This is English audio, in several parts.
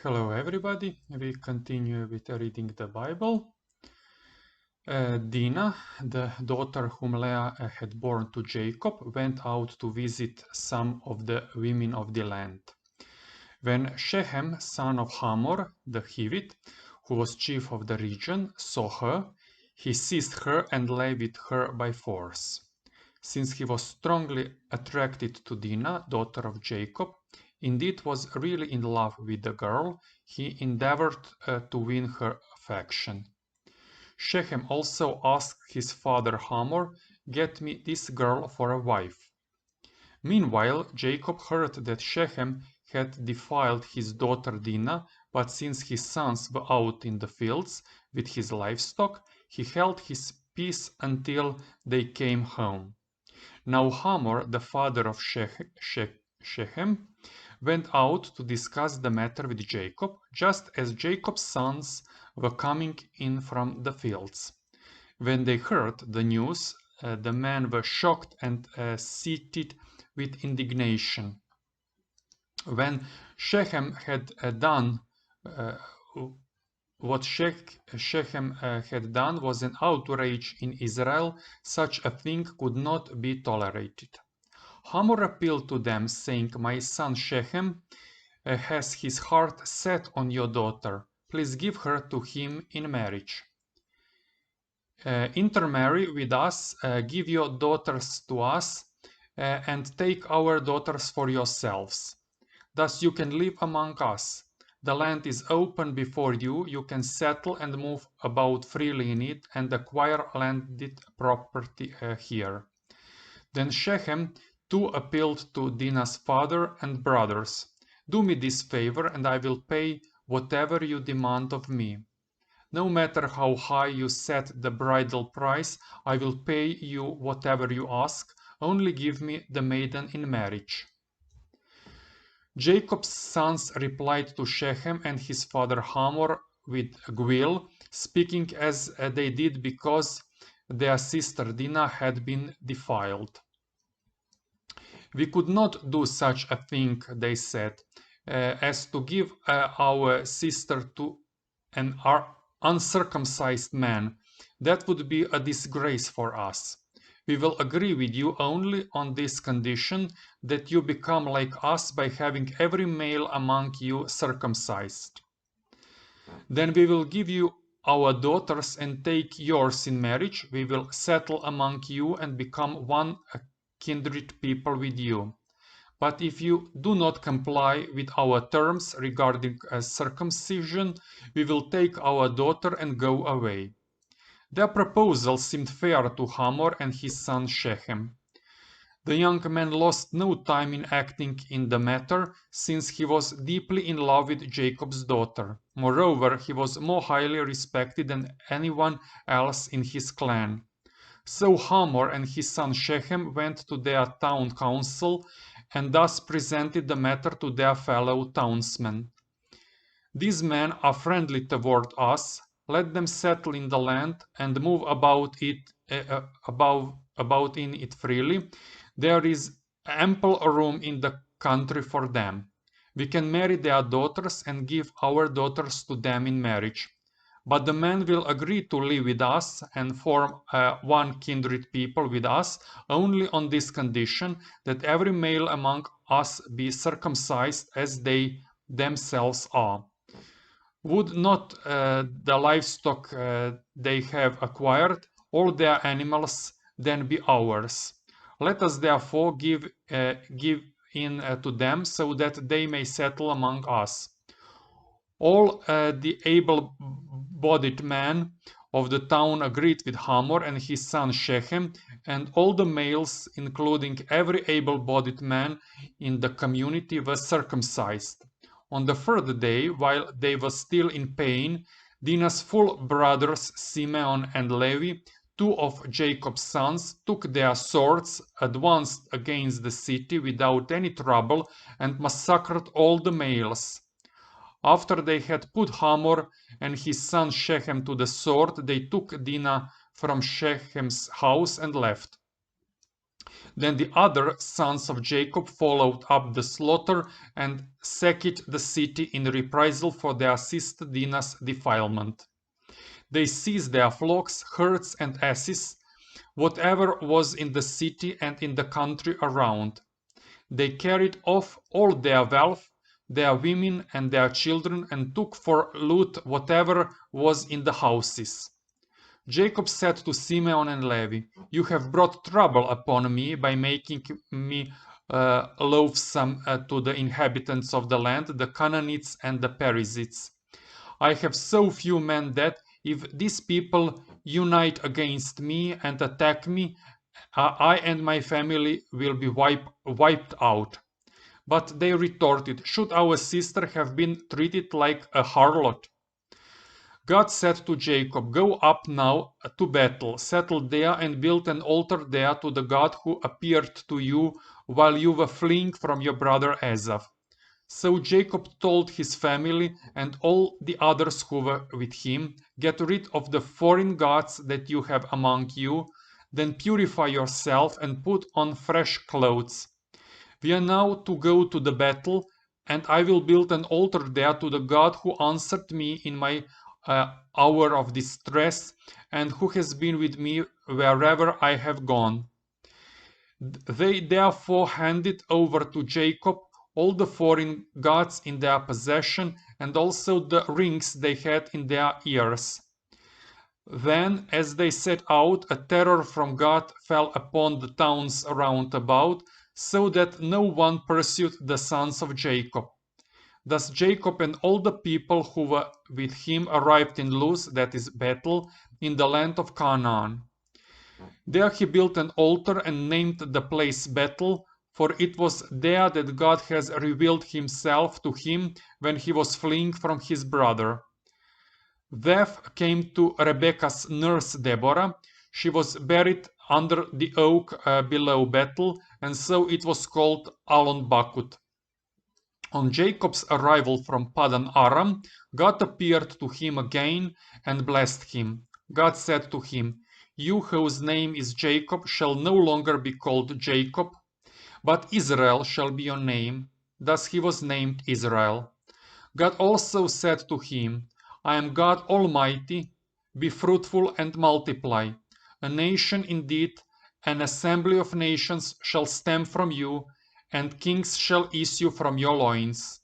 Hello everybody, we continue with reading the Bible. Dinah, the daughter whom Leah had borne to Jacob, went out to visit some of the women of the land. When Shechem, son of Hamor, the Hivite, who was chief of the region, saw her, he seized her and lay with her by force. Since he was strongly attracted to Dinah, daughter of Jacob, indeed was really in love with the girl, he endeavored to win her affection. Shechem also asked his father Hamor, "Get me this girl for a wife." Meanwhile, Jacob heard that Shechem had defiled his daughter Dinah, but since his sons were out in the fields with his livestock, he held his peace until they came home. Now Hamor, the father of Shechem, went out to discuss the matter with Jacob, just as Jacob's sons were coming in from the fields. When they heard the news, the men were shocked and seething with indignation. When Shechem had done what Shechem had done was an outrage in Israel. Such a thing could not be tolerated. Hamor appealed to them, saying, "My son Shechem has his heart set on your daughter. Please give her to him in marriage. Intermarry with us, give your daughters to us, and take our daughters for yourselves. Thus you can live among us. The land is open before you. You can settle and move about freely in it and acquire landed property here." Then Shechem too appealed to Dinah's father and brothers. "Do me this favor, and I will pay whatever you demand of me. No matter how high you set the bridal price, I will pay you whatever you ask. Only give me the maiden in marriage." Jacob's sons replied to Shechem and his father Hamor with guile, speaking as they did because their sister Dinah had been defiled. "We could not do such a thing," they said, "as to give our sister to an uncircumcised man. That would be a disgrace for us. We will agree with you only on this condition, that you become like us by having every male among you circumcised. Then we will give you our daughters and take yours in marriage. We will settle among you and become one kindred people with you. But if you do not comply with our terms regarding circumcision, we will take our daughter and go away." Their proposal seemed fair to Hamor and his son Shechem. The young man lost no time in acting in the matter, since he was deeply in love with Jacob's daughter. Moreover, he was more highly respected than anyone else in his clan. So Hamor and his son Shechem went to their town council and thus presented the matter to their fellow townsmen. "These men are friendly toward us. Let them settle in the land and move about in it freely. There is ample room in the country for them. We can marry their daughters and give our daughters to them in marriage. But the men will agree to live with us and form one kindred people with us only on this condition, that every male among us be circumcised as they themselves are. Would not the livestock they have acquired, all their animals, then be ours? Let us therefore give in to them, so that they may settle among us." All the able-bodied men of the town agreed with Hamor and his son Shechem, and all the males, including every able-bodied man in the community, were circumcised. On the third day, while they were still in pain, Dinah's full brothers Simeon and Levi, two of Jacob's sons, took their swords, advanced against the city without any trouble, and massacred all the males. After they had put Hamor and his son Shechem to the sword, they took Dinah from Shechem's house and left. Then the other sons of Jacob followed up the slaughter and sacked the city in reprisal for their sister Dinah's defilement. They seized their flocks, herds, and asses, whatever was in the city and in the country around. They carried off all their wealth, their women and their children, and took for loot whatever was in the houses. Jacob said to Simeon and Levi, "You have brought trouble upon me by making me loathsome to the inhabitants of the land, the Canaanites and the Perizzites. I have so few men that, if these people unite against me and attack me, I and my family will be wiped out." But they retorted, "Should our sister have been treated like a harlot?" God said to Jacob, "Go up now to Bethel, settle there, and build an altar there to the God who appeared to you while you were fleeing from your brother Esau." So Jacob told his family and all the others who were with him, "Get rid of the foreign gods that you have among you, then purify yourself and put on fresh clothes. We are now to go to the battle, and I will build an altar there to the God who answered me in my hour of distress, and who has been with me wherever I have gone." They therefore handed over to Jacob all the foreign gods in their possession, and also the rings they had in their ears. Then, as they set out, a terror from God fell upon the towns round about, so that no one pursued the sons of Jacob. Thus Jacob and all the people who were with him arrived in Luz, that is Bethel, in the land of Canaan. There he built an altar and named the place Bethel, for it was there that God has revealed himself to him when he was fleeing from his brother. Death came to Rebekah's nurse Deborah. She was buried under the oak below Bethel, and so it was called Alon Bakut. On Jacob's arrival from Padan Aram, God appeared to him again and blessed him. God said to him, "You whose name is Jacob shall no longer be called Jacob, but Israel shall be your name." Thus he was named Israel. God also said to him, "I am God Almighty, be fruitful and multiply. A nation indeed, an assembly of nations shall stem from you, and kings shall issue from your loins.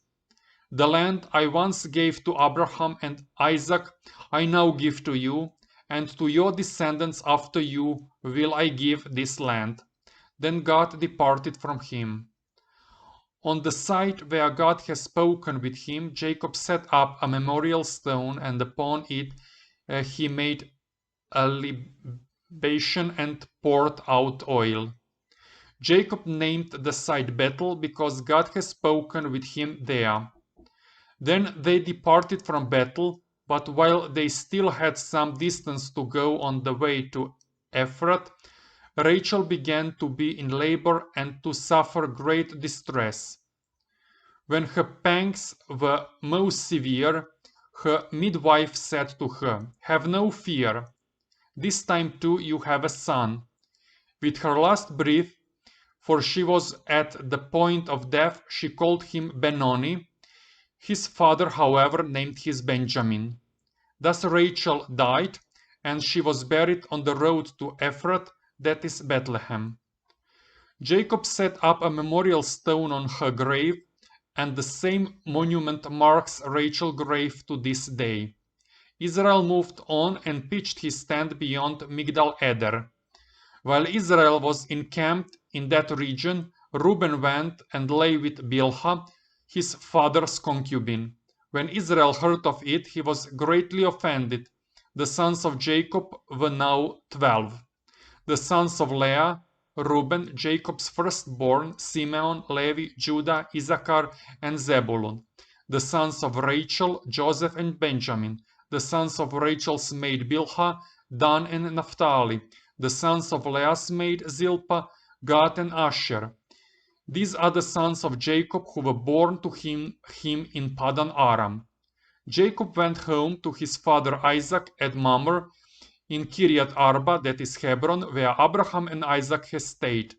The land I once gave to Abraham and Isaac I now give to you, and to your descendants after you will I give this land." Then God departed from him. On the site where God had spoken with him, Jacob set up a memorial stone, and upon it he made a libation and poured out oil. Jacob named the site Bethel because God had spoken with him there. Then they departed from Bethel, but while they still had some distance to go on the way to Ephrath, Rachel began to be in labor and to suffer great distress. When her pangs were most severe, her midwife said to her, "Have no fear. This time too you have a son." With her last breath, for she was at the point of death, she called him Benoni. His father, however, named his Benjamin. Thus Rachel died, and she was buried on the road to Ephrath, that is Bethlehem. Jacob set up a memorial stone on her grave, and the same monument marks Rachel's grave to this day. Israel moved on and pitched his tent beyond Migdal Eder. While Israel was encamped in that region, Reuben went and lay with Bilhah, his father's concubine. When Israel heard of it, he was greatly offended. The sons of Jacob were now 12. The sons of Leah, Reuben, Jacob's firstborn, Simeon, Levi, Judah, Issachar, and Zebulun. The sons of Rachel, Joseph and Benjamin. The sons of Rachel's maid Bilhah, Dan and Naphtali. The sons of Leah's maid Zilpah, Gad and Asher. These are the sons of Jacob who were born to him in Padan Aram. Jacob went home to his father Isaac at Mamre in Kiryat Arba, that is Hebron, where Abraham and Isaac had stayed.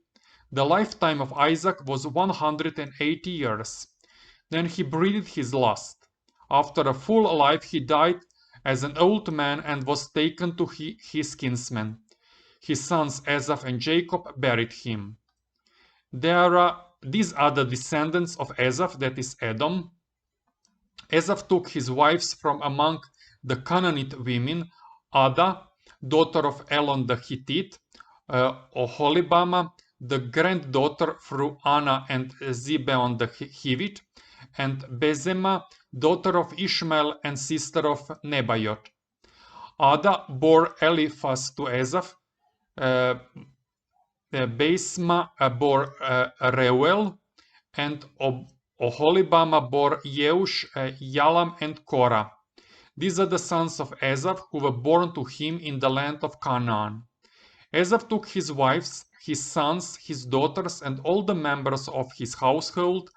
The lifetime of Isaac was 180 years. Then he breathed his last. After a full life, he died as an old man and was taken to his kinsmen. His sons Esau and Jacob buried him. These are the descendants of Esau, that is Edom. Esau took his wives from among the Canaanite women, Ada, daughter of Elon the Hittite, Oholibama, the granddaughter through Anna and Zibeon the Hivite, and Bezema, daughter of Ishmael and sister of Nebaioth. Ada bore Eliphaz to Esau, Basema bore Reuel, and Oholibama bore Yeush, Yalam, and Korah. These are the sons of Esau who were born to him in the land of Canaan. Esau took his wives, his sons, his daughters, and all the members of his household,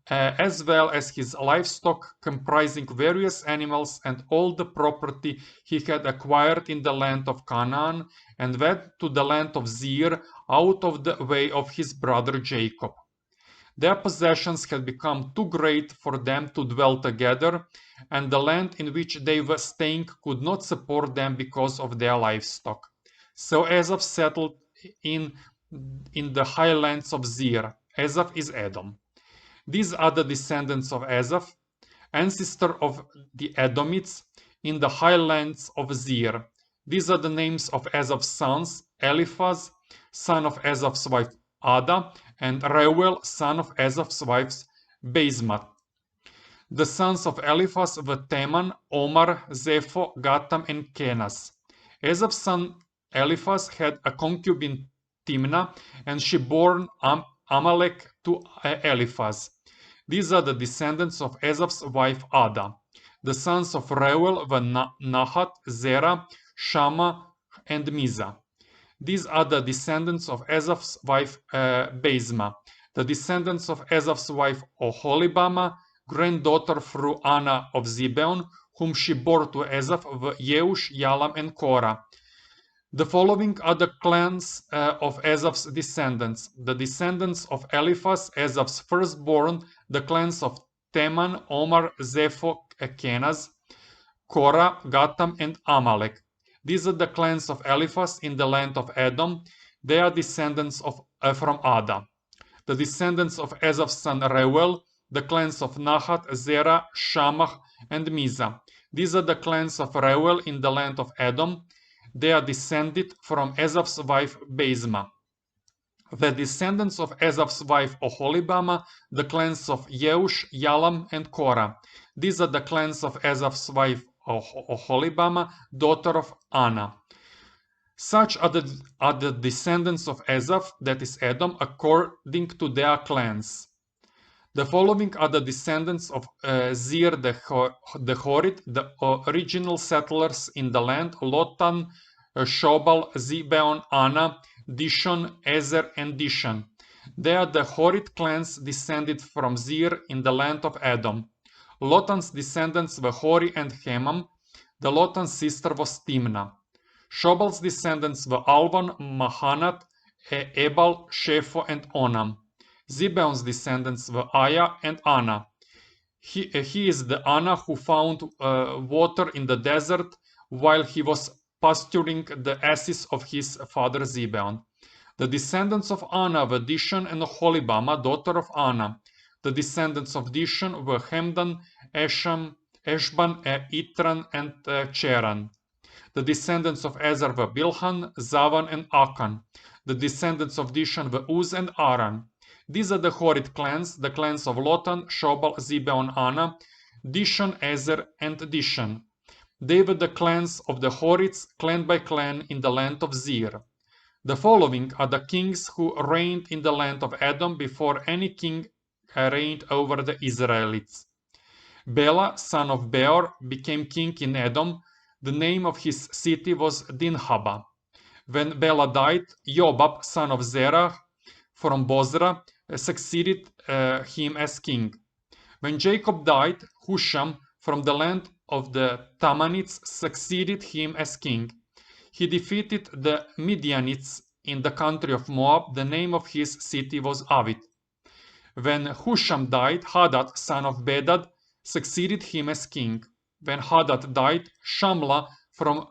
as well as his livestock comprising various animals and all the property he had acquired in the land of Canaan, and went to the land of Seir out of the way of his brother Jacob. Their possessions had become too great for them to dwell together, and the land in which they were staying could not support them because of their livestock. So Esau settled in the highlands of Seir. Esau is Edom. These are the descendants of Esau, ancestor of the Edomites, in the highlands of Seir. These are the names of Esau's sons: Eliphaz, son of Esau's wife Ada, and Reuel, son of Esau's wife Basemath. The sons of Eliphaz were Teman, Omar, Zepho, Gatam, and Kenaz. Esau's son Eliphaz had a concubine Timnah, and she bore Amalek to Eliphaz. These are the descendants of Esau's wife Ada. The sons of Reuel were Nahat, Zerah, Shammah, and Mizah. These are the descendants of Esau's wife Basemath. The descendants of Esau's wife Oholibama, granddaughter through Anna of Zibeon, whom she bore to Esau, were Yeush, Yalam, and Korah. The following are the clans of Esau's descendants. The descendants of Eliphaz, Esau's firstborn, the clans of Teman, Omar, Zepho, Kenaz, Korah, Gatam, and Amalek. These are the clans of Eliphaz in the land of Edom. They are descendants from Ada. The descendants of Esau's son Reuel, the clans of Nahat, Zerah, Shammah, and Mizah. These are the clans of Reuel in the land of Edom. They are descended from Esau's wife Basemath. The descendants of Esau's wife Oholibama, the clans of Yeush, Yalam, and Korah. These are the clans of Esau's wife Oholibama, daughter of Anna. Such are the descendants of Esau, that is Edom, according to their clans. The following are the descendants of Seir the Horite, the original settlers in the land: Lotan, Shobal, Zibeon, Anna, Dishon, Ezer, and Dishan. They are the Horite clans descended from Seir in the land of Edom. Lotan's descendants were Hori and Hemam. The Lotan's sister was Timnah. Shobal's descendants were Alvan, Mahanat, Ebal, Shepho, and Onam. Zibeon's descendants were Aya and Anna. He is the Anna who found water in the desert while he was pasturing the asses of his father Zibeon. The descendants of Anna were Dishon and Oholibama, daughter of Anna. The descendants of Dishon were Hemdan, Eshban, Itran, and Cheran. The descendants of Ezer were Bilhan, Zavan, and Akan. The descendants of Dishon were Uz and Aran. These are the Horite clans, the clans of Lotan, Shobal, Zibeon, Anna, Dishon, Ezer, and Dishan. They were the clans of the Horites, clan by clan, in the land of Seir. The following are the kings who reigned in the land of Edom before any king reigned over the Israelites. Bela, son of Beor, became king in Edom. The name of his city was Dinhaba. When Bela died, Jobab, son of Zerah, from Bozrah, succeeded him as king. When Jacob died, Husham, from the land of the Tamanites, succeeded him as king. He defeated the Midianites in the country of Moab. The name of his city was Avit. When Husham died, Hadad, son of Bedad, succeeded him as king. When Hadad died, Shamla from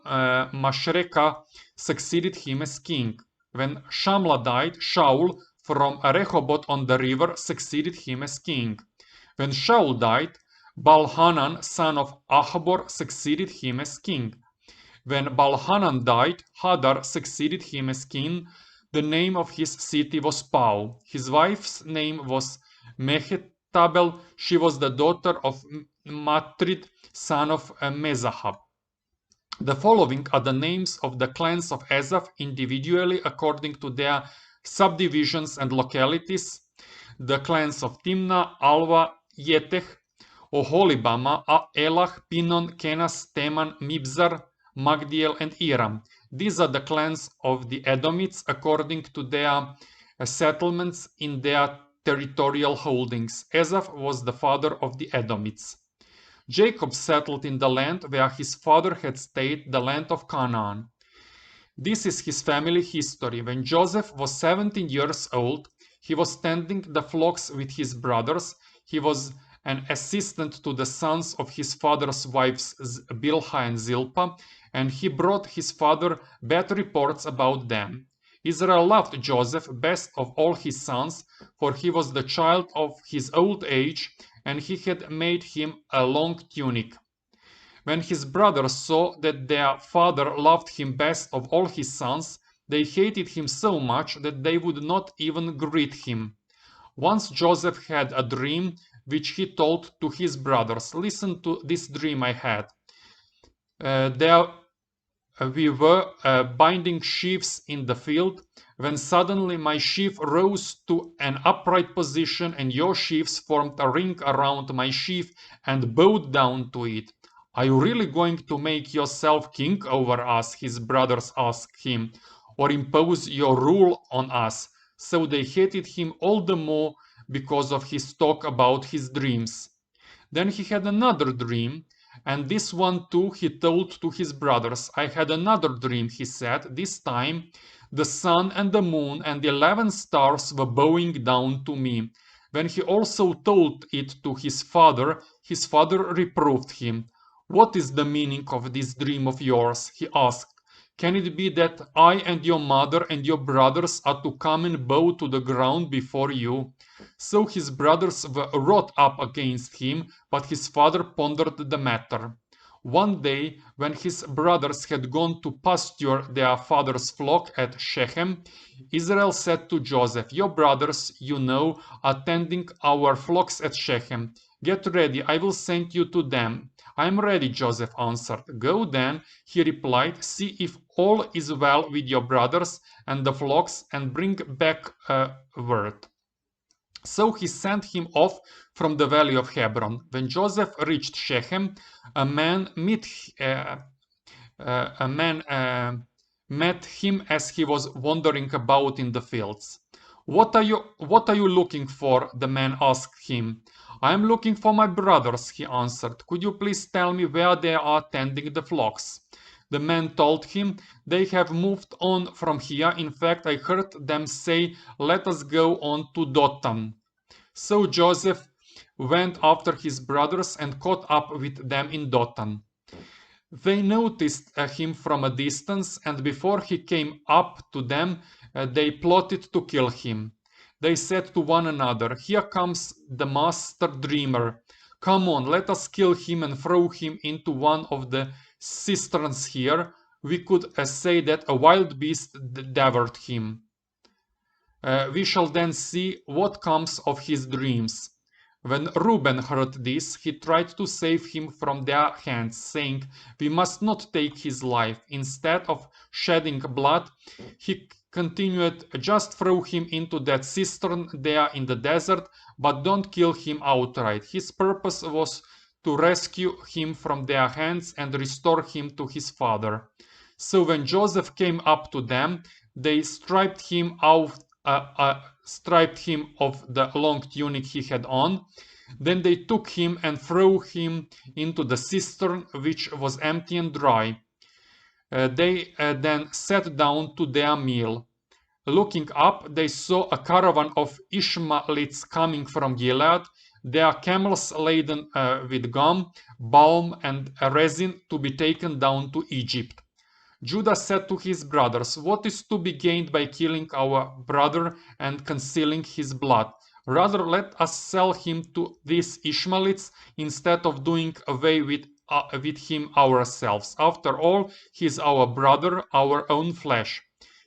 Mashreka succeeded him as king. When Shamla died, Shaul from Rehoboth on the river succeeded him as king. When Shaul died, Baal-Hanan, son of Ahbor, succeeded him as king. When Baal-Hanan died, Hadar succeeded him as king. The name of his city was Pau. His wife's name was Mehetabel. She was the daughter of Matrid, son of Mezahab. The following are the names of the clans of Asaph individually according to their subdivisions and localities. The clans of Timna, Alva, Yetech, Oholibama, Elah, Pinon, Kenas, Teman, Mibzar, Magdiel, and Iram. These are the clans of the Edomites according to their settlements in their territorial holdings. Asaph was the father of the Edomites. Jacob settled in the land where his father had stayed, the land of Canaan. This is his family history. When Joseph was 17 years old, he was tending the flocks with his brothers. He was an assistant to the sons of his father's wives Bilhah and Zilpah, and he brought his father bad reports about them. Israel loved Joseph best of all his sons, for he was the child of his old age, and he had made him a long tunic. When his brothers saw that their father loved him best of all his sons, they hated him so much that they would not even greet him. Once Joseph had a dream which he told to his brothers. Listen to this dream I had. We were binding sheaves in the field, when suddenly my sheaf rose to an upright position, and your sheaves formed a ring around my sheaf and bowed down to it. Are you really going to make yourself king over us? His brothers asked him, or impose your rule on us? So they hated him all the more because of his talk about his dreams. Then he had another dream, and this one too he told to his brothers. I had another dream, he said. This time the sun and the moon and the 11 stars were bowing down to me. When he also told it to his father reproved him. What is the meaning of this dream of yours? He asked. Can it be that I and your mother and your brothers are to come and bow to the ground before you? So his brothers were wrought up against him, but his father pondered the matter. One day, when his brothers had gone to pasture their father's flock at Shechem, Israel said to Joseph, your brothers, you know, are tending our flocks at Shechem. Get ready, I will send you to them. I am ready, Joseph answered. Go then, he replied, see if all is well with your brothers and the flocks, and bring back word. So he sent him off from the valley of Hebron. When Joseph reached Shechem, a man met him as he was wandering about in the fields. What are you looking for? The man asked him. I am looking for my brothers, he answered. Could you please tell me where they are tending the flocks? The man told him, they have moved on from here. In fact, I heard them say, let us go on to Dothan. So Joseph went after his brothers and caught up with them in Dothan. They noticed him from a distance, and before he came up to them, they plotted to kill him. They said to one another, here comes the master dreamer. Come on, let us kill him and throw him into one of the cisterns here. We could say that a wild beast devoured him. We shall then see what comes of his dreams. When Reuben heard this, he tried to save him from their hands, saying, we must not take his life. Instead of shedding blood, he continued, just throw him into that cistern there in the desert, but don't kill him outright. His purpose was to rescue him from their hands and restore him to his father. So when Joseph came up to them, they stripped him of the long tunic he had on. Then they took him and threw him into the cistern, which was empty and dry. They then sat down to their meal. Looking up, they saw a caravan of Ishmaelites coming from Gilead, their camels laden with gum, balm, and resin to be taken down to Egypt. Judah said to his brothers, "What is to be gained by killing our brother and concealing his blood? Rather, let us sell him to these Ishmaelites instead of doing away with him ourselves. After all, he is our brother, our own flesh."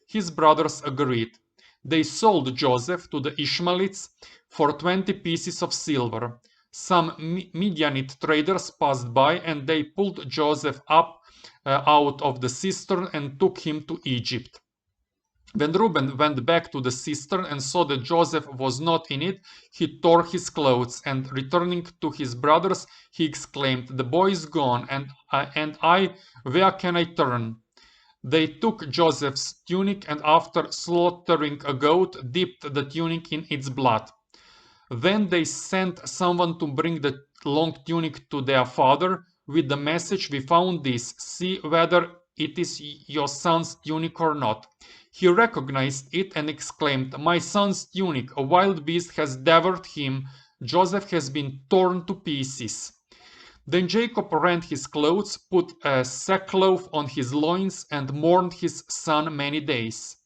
His brothers agreed. They sold Joseph to the Ishmaelites for 20 pieces of silver. Some Midianite traders passed by, and they pulled Joseph up out of the cistern and took him to Egypt. When Reuben went back to the cistern and saw that Joseph was not in it, he tore his clothes, and returning to his brothers, he exclaimed, "The boy is gone, and I, where can I turn?" They took Joseph's tunic, and after slaughtering a goat, dipped the tunic in its blood. Then they sent someone to bring the long tunic to their father with the message, "We found this. See whether it is your son's tunic or not." He recognized it and exclaimed, "My son's tunic. A wild beast has devoured him. Joseph has been torn to pieces." Then Jacob rent his clothes, put a sackcloth on his loins, and mourned his son many days.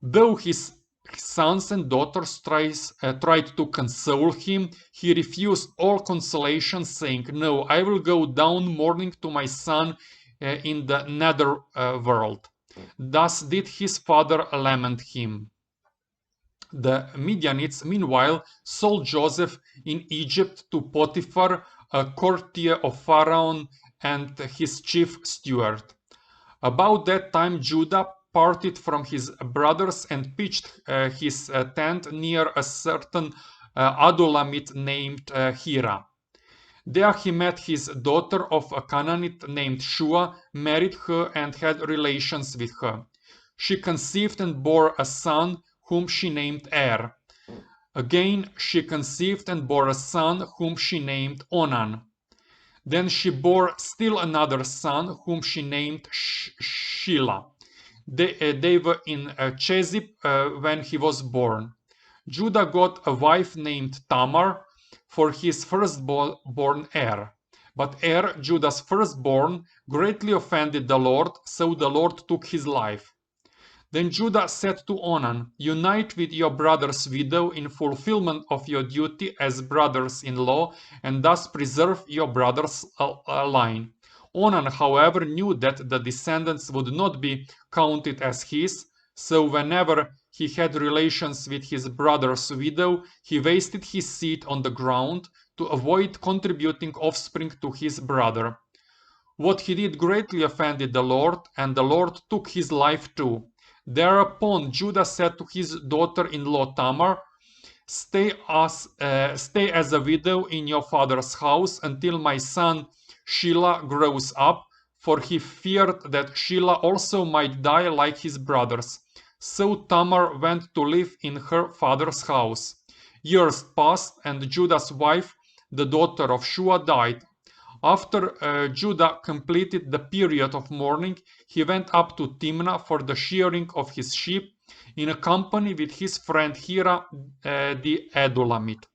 Though his sons and daughters tried to console him, he refused all consolation, saying, "No, I will go down mourning to my son in the nether world." Thus did his father lament him. The Midianites, meanwhile, sold Joseph in Egypt to Potiphar, a courtier of Pharaoh and his chief steward. About that time, Judah parted from his brothers and pitched his tent near a certain Adullamite named Hira. There he met his daughter of a Canaanite named Shua, married her, and had relations with her. She conceived and bore a son, whom she named Er. Again she conceived and bore a son, whom she named Onan. Then she bore still another son, whom she named Shelah. They were in Chezib when he was born. Judah got a wife named Tamar for his firstborn Er. But Er, Judah's firstborn, greatly offended the Lord, so the Lord took his life. Then Judah said to Onan, "Unite with your brother's widow in fulfillment of your duty as brothers-in-law, and thus preserve your brother's line." Onan, however, knew that the descendants would not be counted as his, so whenever he had relations with his brother's widow, he wasted his seed on the ground to avoid contributing offspring to his brother. What he did greatly offended the Lord, and the Lord took his life too. Thereupon Judah said to his daughter-in-law Tamar, stay as a widow in your father's house until my son Shelah grows up, for he feared that Shelah also might die like his brothers. So Tamar went to live in her father's house. Years passed, and Judah's wife, the daughter of Shua, died. After Judah completed the period of mourning, he went up to Timnah for the shearing of his sheep in company with his friend Hira the Adullamite.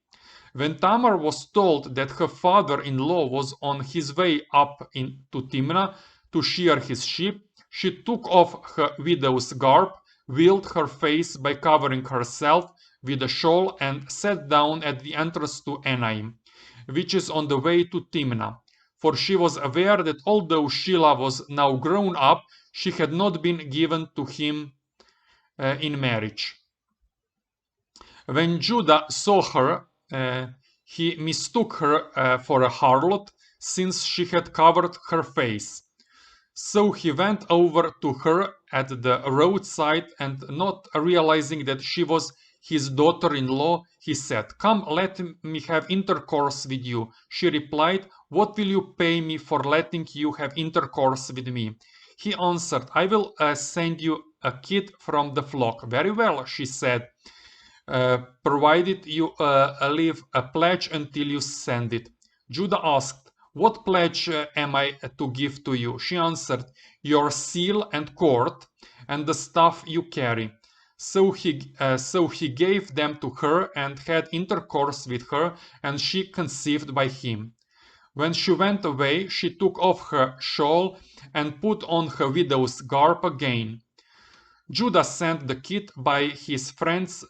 When Tamar was told that her father-in-law was on his way up to Timnah to shear his sheep, she took off her widow's garb, veiled her face by covering herself with a shawl, and sat down at the entrance to Enaim, which is on the way to Timnah. For she was aware that although Shelah was now grown up, she had not been given to him in marriage. When Judah saw her, he mistook her for a harlot, since she had covered her face. So he went over to her at the roadside, and not realizing that she was his daughter-in-law, he said, "Come, let me have intercourse with you." She replied, "What will you pay me for letting you have intercourse with me?" He answered, "I will send you a kid from the flock." "Very well," she said, "provided you leave a pledge until you send it." Judah asked, "What pledge am I to give to you?" She answered, "Your seal and cord, and the staff you carry." So he gave them to her and had intercourse with her, and she conceived by him. When she went away, she took off her shawl and put on her widow's garb again. Judah sent the kid by his friends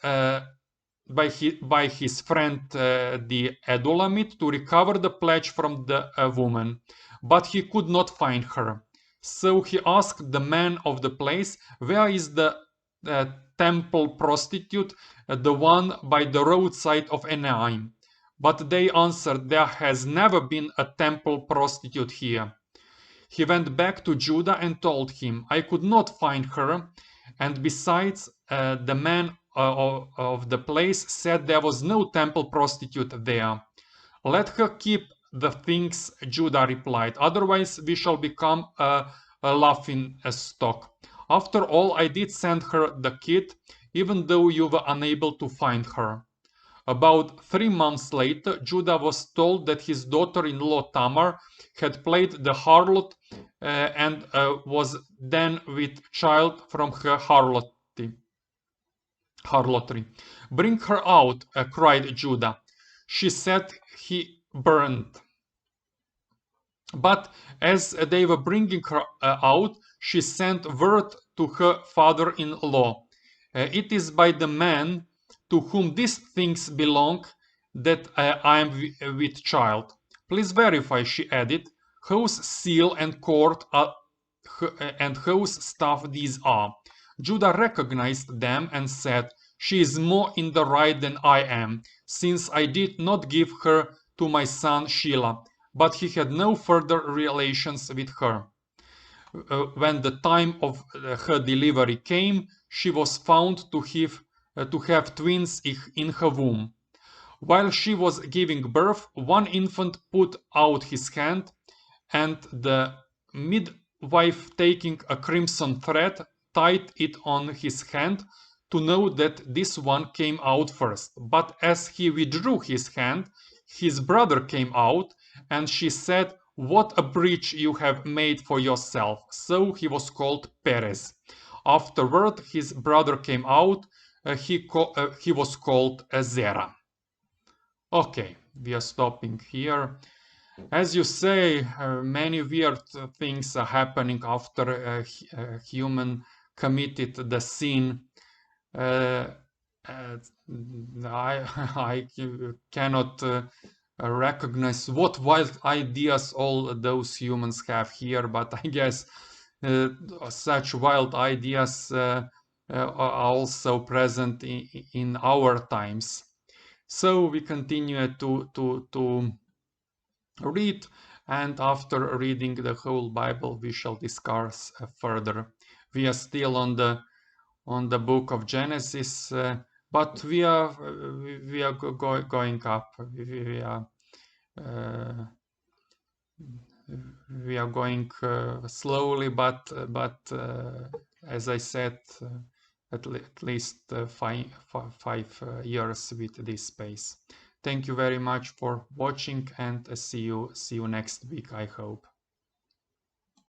by his friend the Edolamite to recover the pledge from the woman, but he could not find her. So he asked the man of the place, "Where is the temple prostitute, the one by the roadside of Enaim?" But they answered, "There has never been a temple prostitute here." He went back to Judah and told him, "I could not find her, and besides, the man of the place said there was no temple prostitute there." "Let her keep the things," Judah replied, "otherwise we shall become a laughing stock. After all, I did send her the kid, even though you were unable to find her." About 3 months later, Judah was told that his daughter-in-law Tamar had played the harlot and was then with child from her harlotry. "Bring her out," cried Judah. She said he burned. But as they were bringing her out, she sent word to her father-in-law, "It is by the man to whom these things belong that I am with child. Please verify," she added, "whose seal and cord and whose staff these are." Judah recognized them and said, "She is more in the right than I am, since I did not give her to my son Shelah." But he had no further relations with her. When the time of her delivery came, she was found to have twins in her womb. While she was giving birth, one infant put out his hand, and the midwife, taking a crimson thread, tied it on his hand to know that this one came out first. But as he withdrew his hand, his brother came out, and she said, "What a breach you have made for yourself." So he was called Perez. Afterward, his brother came out, he was called Zerah. Okay, we are stopping here. As you say, many weird things are happening after a human committed the sin. I cannot recognize what wild ideas all those humans have here, but I guess such wild ideas are also present in our times. So we continue to read, and after reading the whole Bible, we shall discuss further. We are still on the book of Genesis, but we are going up. We are going slowly, but as I said, at least 5 years with this space. Thank you very much for watching, and see you next week, I hope.